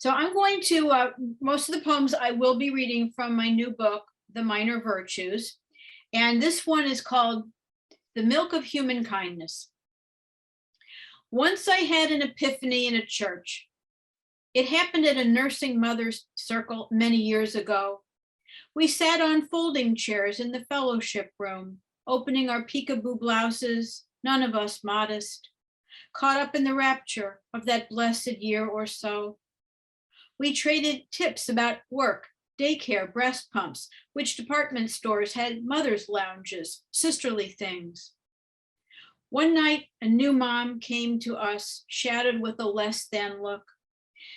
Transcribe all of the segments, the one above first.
So I'm going to, most of the poems I will be reading from my new book, The Minor Virtues. And this one is called The Milk of Human Kindness. Once I had an epiphany in a church. It happened at a nursing mother's circle many years ago. We sat on folding chairs in the fellowship room, opening our peekaboo blouses, none of us modest, caught up in the rapture of that blessed year or so. We traded tips about work, daycare, breast pumps, which department stores had mothers' lounges, sisterly things. One night, a new mom came to us, shadowed with a less than look,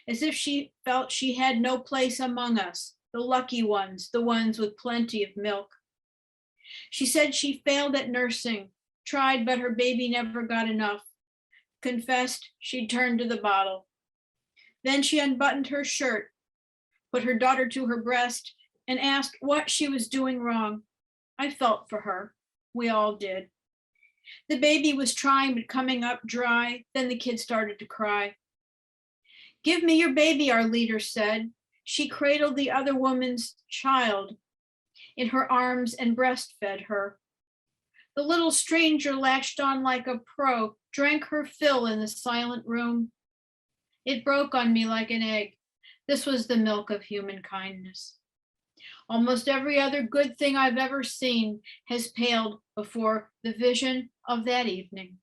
as if she felt she had no place among us, the lucky ones, the ones with plenty of milk. She said she failed at nursing, tried, but her baby never got enough, confessed she'd turned to the bottle. Then she unbuttoned her shirt, put her daughter to her breast, and asked what she was doing wrong. I felt for her. We all did. The baby was trying, but coming up dry. Then the kid started to cry. Give me your baby, our leader said. She cradled the other woman's child in her arms and breastfed her. The little stranger latched on like a pro, drank her fill in the silent room. It broke on me like an egg. This was the milk of human kindness. Almost every other good thing I've ever seen has paled before the vision of that evening.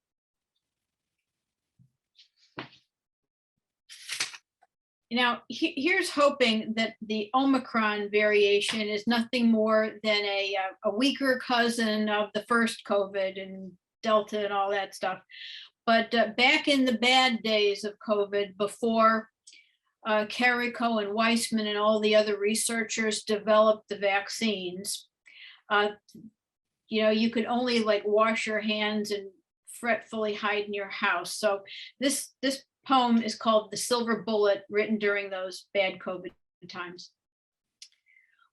Now, here's hoping that the Omicron variation is nothing more than a weaker cousin of the first COVID and Delta and all that stuff. But back in the bad days of COVID, before Carrico and Weissman and all the other researchers developed the vaccines, you could only like wash your hands and fretfully hide in your house. So this poem is called The Silver Bullet, written during those bad COVID times.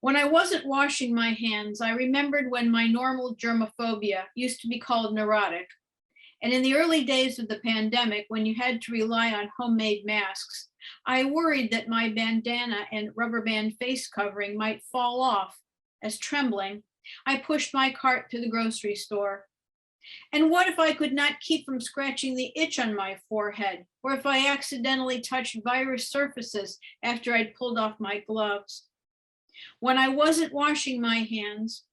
When I wasn't washing my hands, I remembered when my normal germophobia used to be called neurotic. And in the early days of the pandemic, when you had to rely on homemade masks, I worried that my bandana and rubber band face covering might fall off as, trembling, I pushed my cart to the grocery store. And what if I could not keep from scratching the itch on my forehead, or if I accidentally touched virus surfaces after I'd pulled off my gloves? When I wasn't washing my hands,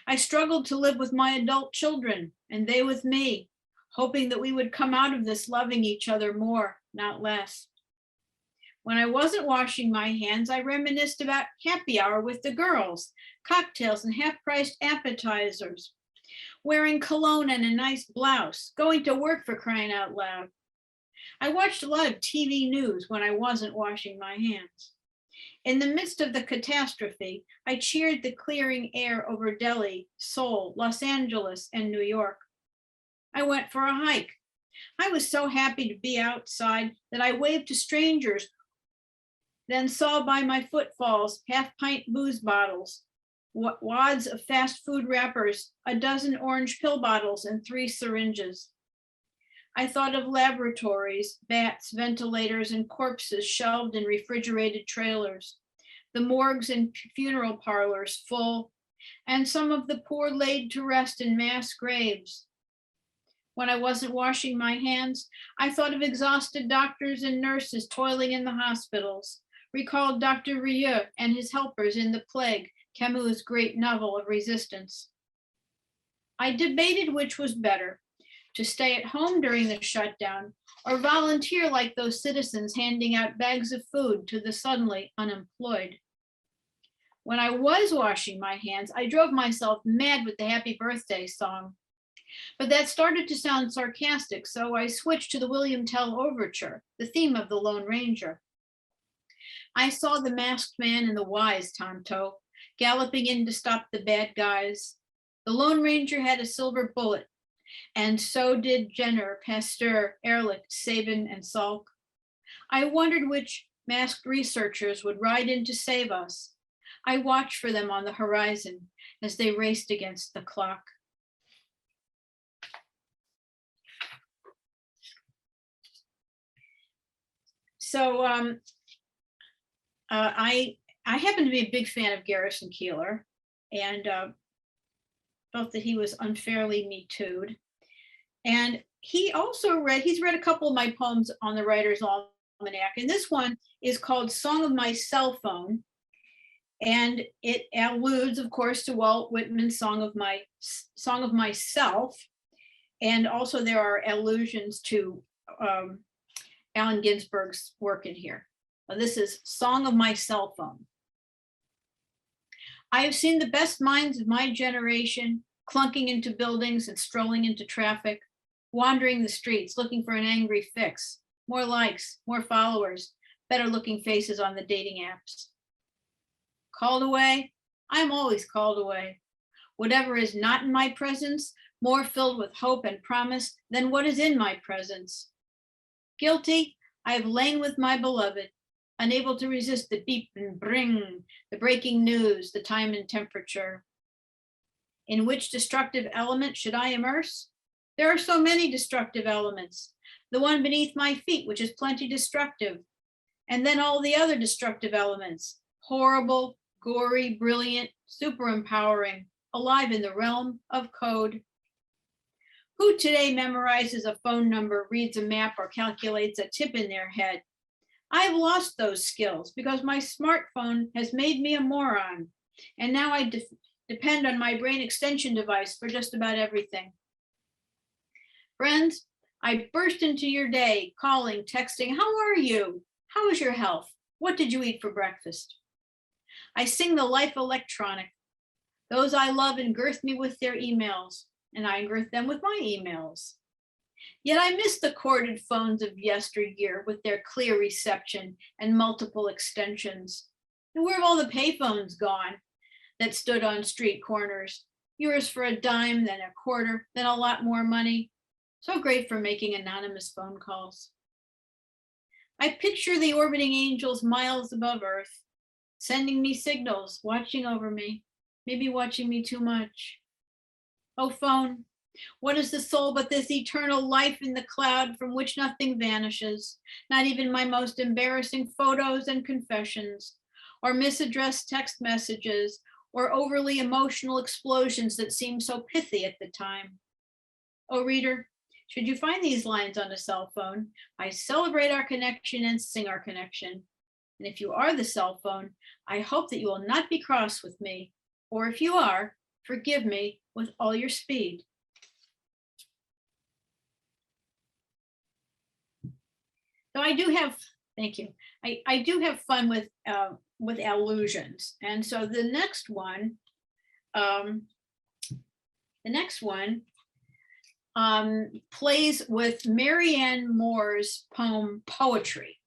I struggled to live with my adult children and they with me, hoping that we would come out of this loving each other more, not less. When I wasn't washing my hands, I reminisced about happy hour with the girls, cocktails and half-priced appetizers, wearing cologne and a nice blouse, going to work for crying out loud. I watched a lot of TV news when I wasn't washing my hands. In the midst of the catastrophe, I cheered the clearing air over Delhi, Seoul, Los Angeles, and New York. I went for a hike. I was so happy to be outside that I waved to strangers, then saw by my footfalls half-pint booze bottles, wads of fast food wrappers, a dozen orange pill bottles, and 3 syringes. I thought of laboratories, bats, ventilators, and corpses shelved in refrigerated trailers, the morgues and funeral parlors full, and some of the poor laid to rest in mass graves. When I wasn't washing my hands, I thought of exhausted doctors and nurses toiling in the hospitals, recalled Dr. Rieu and his helpers in The Plague, Camus' great novel of resistance. I debated which was better, to stay at home during the shutdown or volunteer like those citizens handing out bags of food to the suddenly unemployed. When I was washing my hands, I drove myself mad with the happy birthday song. But that started to sound sarcastic, so I switched to the William Tell overture, the theme of the Lone Ranger. I saw the masked man and the wise Tonto galloping in to stop the bad guys. The Lone Ranger had a silver bullet, and so did Jenner, Pasteur, Ehrlich, Sabin, and Salk. I wondered which masked researchers would ride in to save us. I watched for them on the horizon as they raced against the clock. So I happen to be a big fan of Garrison Keillor, and felt that he was unfairly Me Too'd. And he's read a couple of my poems on the Writer's Almanac, and this one is called Song of My Cell Phone. And it alludes, of course, to Walt Whitman's Song of Myself. And also there are allusions to Allen Ginsberg's work in here. This is Song of My Cell Phone. I have seen the best minds of my generation clunking into buildings and strolling into traffic, wandering the streets looking for an angry fix, more likes, more followers, better looking faces on the dating apps. Called away? I'm always called away. Whatever is not in my presence, more filled with hope and promise than what is in my presence. Guilty, I have lain with my beloved, unable to resist the beep and bring, the breaking news, the time and temperature. In which destructive element should I immerse? There are so many destructive elements. The one beneath my feet, which is plenty destructive. And then all the other destructive elements, horrible, gory, brilliant, super empowering, alive in the realm of code. Who today memorizes a phone number, reads a map, or calculates a tip in their head? I've lost those skills because my smartphone has made me a moron. And now I depend on my brain extension device for just about everything. Friends, I burst into your day, calling, texting, how are you? How is your health? What did you eat for breakfast? I sing the life electronic. Those I love engirth me with their emails, and I engirth them with my emails. Yet I miss the corded phones of yesteryear with their clear reception and multiple extensions. And where have all the payphones gone that stood on street corners? Yours for a dime, then a quarter, then a lot more money. So great for making anonymous phone calls. I picture the orbiting angels miles above Earth, sending me signals, watching over me, maybe watching me too much. Oh, phone, what is the soul but this eternal life in the cloud from which nothing vanishes, not even my most embarrassing photos and confessions, or misaddressed text messages, or overly emotional explosions that seem so pithy at the time. Oh, reader, should you find these lines on a cell phone, I celebrate our connection and sing our connection. And if you are the cell phone, I hope that you will not be cross with me, or if you are, forgive me with all your speed. So I do have, thank you. I do have fun with allusions. And so the next one plays with Marianne Moore's poem Poetry.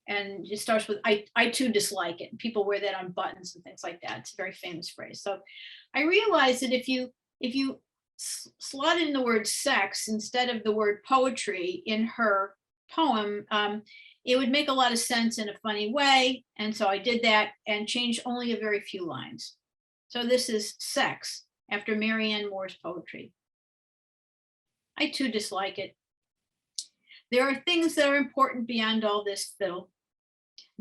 And it starts with, I too dislike it. People wear that on buttons and things like that. It's a very famous phrase. So I realized that if you slotted in the word sex instead of the word poetry in her poem, it would make a lot of sense in a funny way. And so I did that and changed only a very few lines. So this is Sex after Marianne Moore's poetry. I too dislike it. There are things that are important beyond all this fiddle.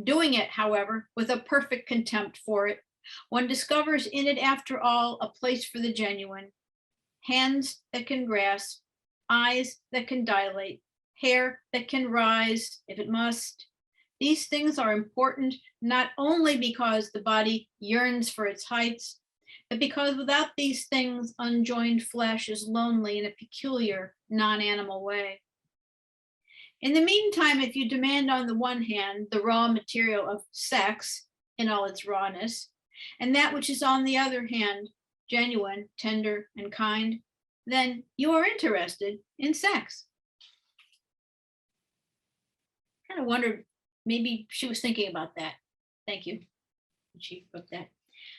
Doing it, however, with a perfect contempt for it, one discovers in it, after all, a place for the genuine. Hands that can grasp, eyes that can dilate, hair that can rise if it must. These things are important not only because the body yearns for its heights, but because without these things, unjoined flesh is lonely in a peculiar, non-animal way. In the meantime, if you demand on the one hand the raw material of sex in all its rawness, and that which is on the other hand genuine, tender, and kind, then you are interested in sex. Kind of wondered, maybe she was thinking about that. Thank you. She wrote that.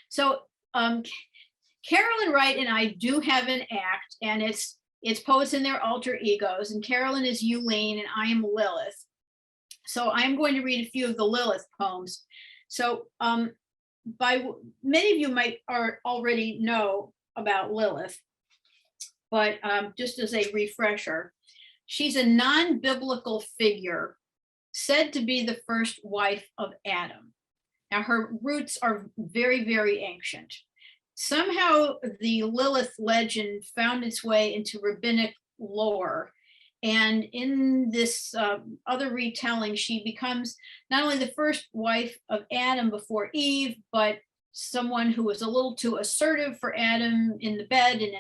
So Carolyn Wright and I do have an act, and it's poets in their alter egos, and Carolyn is Euleen and I am Lilith. So I'm going to read a few of the Lilith poems. So many of you might already know about Lilith, but just as a refresher, she's a non-biblical figure said to be the first wife of Adam. Now, her roots are very, very ancient. Somehow, the Lilith legend found its way into rabbinic lore. And in this other retelling, she becomes not only the first wife of Adam before Eve, but someone who was a little too assertive for Adam in the bed and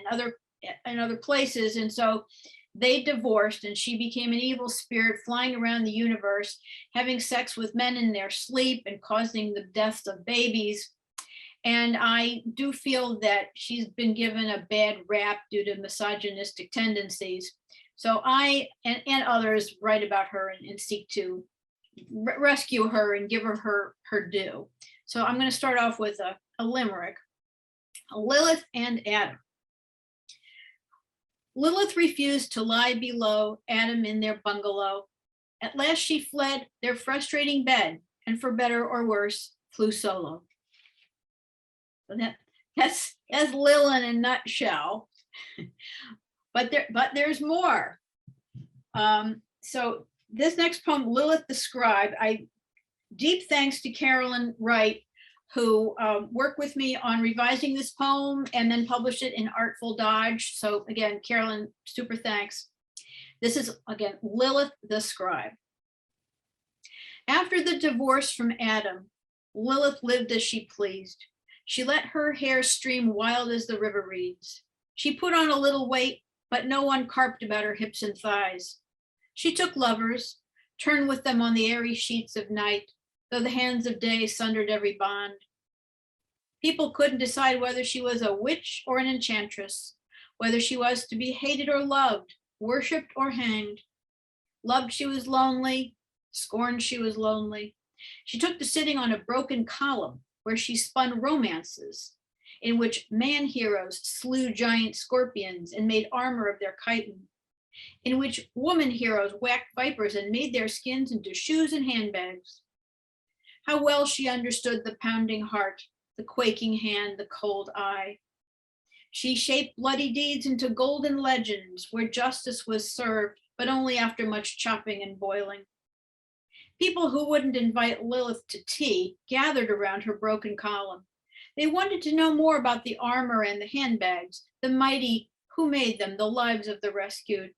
in other places. And so they divorced, and she became an evil spirit flying around the universe, having sex with men in their sleep and causing the deaths of babies. And I do feel that she's been given a bad rap due to misogynistic tendencies. So I and others write about her and seek to rescue her and give her her due. So I'm going to start off with a limerick. Lilith and Adam. Lilith refused to lie below Adam in their bungalow. At last she fled their frustrating bed, and for better or worse, flew solo. So that's Lil in a nutshell. But there's more. So this next poem, Lilith the Scribe, deep thanks to Carolyn Wright, who worked with me on revising this poem and then published it in Artful Dodge. So again, Carolyn, super thanks. This is, again, Lilith the Scribe. After the divorce from Adam, Lilith lived as she pleased. She let her hair stream wild as the river reeds. She put on a little weight, but no one carped about her hips and thighs. She took lovers, turned with them on the airy sheets of night, though the hands of day sundered every bond. People couldn't decide whether she was a witch or an enchantress, whether she was to be hated or loved, worshipped or hanged. Loved she was lonely, scorned she was lonely. She took to sitting on a broken column where she spun romances in which man heroes slew giant scorpions and made armor of their chitin, in which woman heroes whacked vipers and made their skins into shoes and handbags. How well she understood the pounding heart, the quaking hand, the cold eye. She shaped bloody deeds into golden legends where justice was served, but only after much chopping and boiling. People who wouldn't invite Lilith to tea gathered around her broken column. They wanted to know more about the armor and the handbags, the mighty who made them, the lives of the rescued.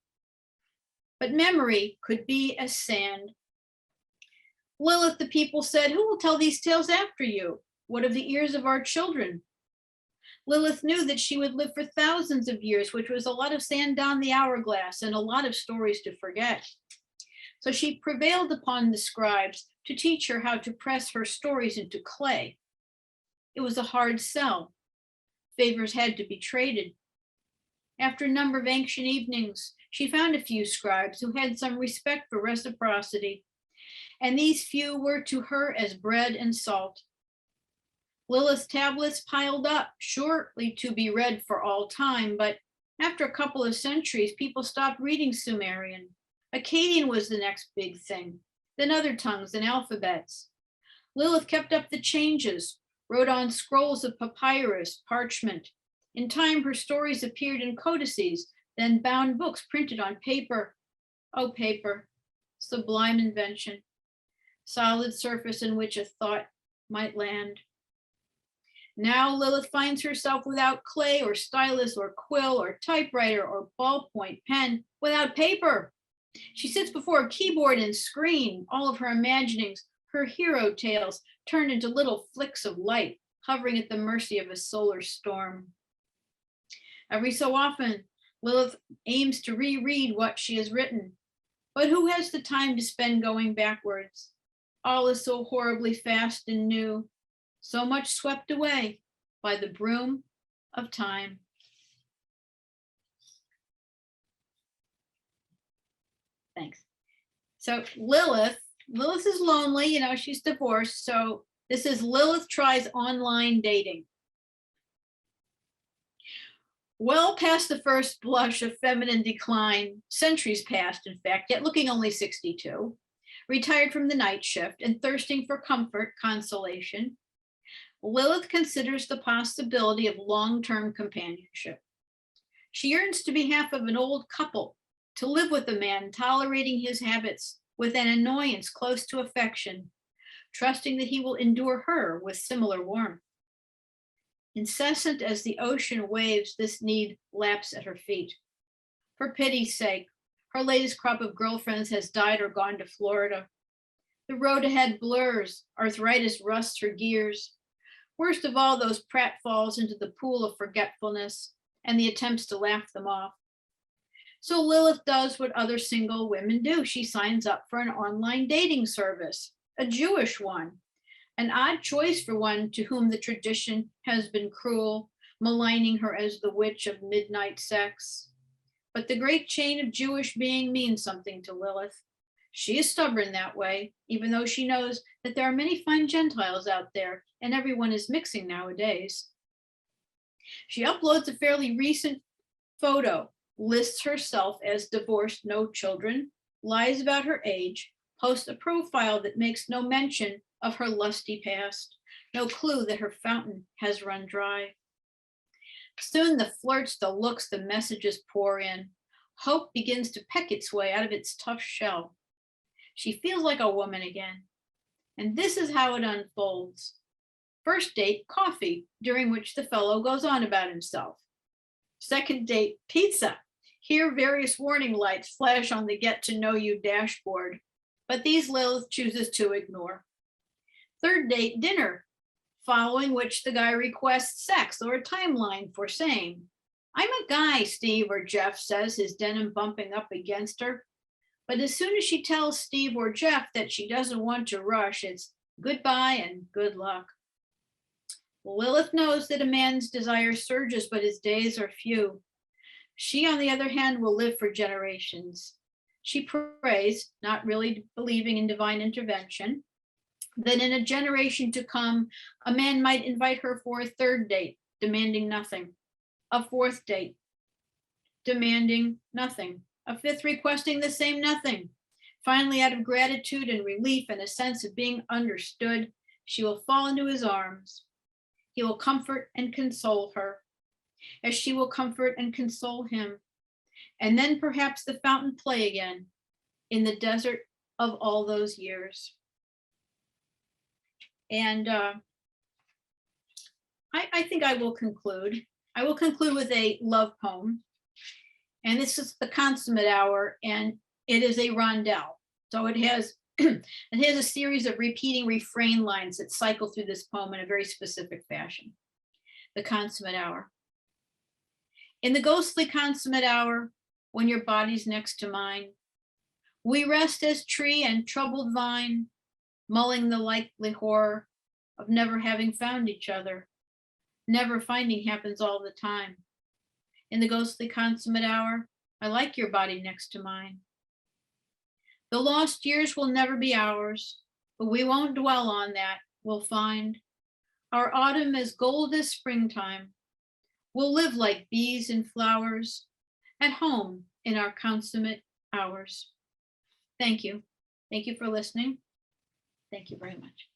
But memory could be as sand. Lilith, the people said, who will tell these tales after you? What of the ears of our children? Lilith knew that she would live for thousands of years, which was a lot of sand down the hourglass and a lot of stories to forget. So she prevailed upon the scribes to teach her how to press her stories into clay. It was a hard sell. Favors had to be traded. After a number of ancient evenings, she found a few scribes who had some respect for reciprocity, and these few were to her as bread and salt. Lilith's tablets piled up, surely to be read for all time, but after a couple of centuries, people stopped reading Sumerian. Akkadian was the next big thing, then other tongues and alphabets. Lilith kept up the changes, wrote on scrolls of papyrus, parchment. In time, her stories appeared in codices, then bound books printed on paper. Oh, paper, sublime invention, solid surface in which a thought might land. Now Lilith finds herself without clay or stylus or quill or typewriter or ballpoint pen, without paper. She sits before a keyboard and screen, all of her imaginings, her hero tales, turned into little flicks of light, hovering at the mercy of a solar storm. Every so often, Lilith aims to reread what she has written, but who has the time to spend going backwards? All is so horribly fast and new, so much swept away by the broom of time. Thanks. So Lilith is lonely, she's divorced. So this is Lilith tries online dating. Well past the first blush of feminine decline, centuries past, in fact, yet looking only 62, retired from the night shift and thirsting for comfort, consolation, Lilith considers the possibility of long-term companionship. She yearns to be half of an old couple, to live with a man tolerating his habits with an annoyance close to affection, trusting that he will endure her with similar warmth. Incessant as the ocean waves, this need laps at her feet. For pity's sake, her latest crop of girlfriends has died or gone to Florida. The road ahead blurs, arthritis rusts her gears. Worst of all, those pratfalls into the pool of forgetfulness and the attempts to laugh them off. So Lilith does what other single women do. She signs up for an online dating service, a Jewish one, an odd choice for one to whom the tradition has been cruel, maligning her as the witch of midnight sex. But the great chain of Jewish being means something to Lilith. She is stubborn that way, even though she knows that there are many fine Gentiles out there and everyone is mixing nowadays. She uploads a fairly recent photo, lists herself as divorced, no children, lies about her age, posts a profile that makes no mention of her lusty past, no clue that her fountain has run dry. Soon the flirts, the looks, the messages pour in. Hope begins to peck its way out of its tough shell. She feels like a woman again. And this is how it unfolds. First date, coffee, during which the fellow goes on about himself. Second date, pizza. Here, various warning lights flash on the get to know you dashboard, but these Lilith chooses to ignore. Third date, dinner, following which the guy requests sex or a timeline for same. I'm a guy, Steve or Jeff says, his denim bumping up against her. But as soon as she tells Steve or Jeff that she doesn't want to rush, it's goodbye and good luck. Lilith knows that a man's desire surges, but his days are few. She, on the other hand, will live for generations. She prays, not really believing in divine intervention, that in a generation to come, a man might invite her for a third date, demanding nothing, a fourth date, demanding nothing, a fifth requesting the same nothing. Finally, out of gratitude and relief and a sense of being understood, she will fall into his arms. He will comfort and console her, as she will comfort and console him. And then perhaps the fountain play again in the desert of all those years. And I think I will conclude. I will conclude with a love poem. And this is the consummate hour, and it is a rondel. So it has a series of repeating refrain lines that cycle through this poem in a very specific fashion. The consummate hour. In the ghostly consummate hour, when your body's next to mine, we rest as tree and troubled vine, mulling the likely horror of never having found each other. Never finding happens all the time. In the ghostly consummate hour, I like your body next to mine. The lost years will never be ours, but we won't dwell on that. We'll find our autumn as gold as springtime. We'll live like bees and flowers at home in our consummate hours. Thank you. Thank you for listening. Thank you very much.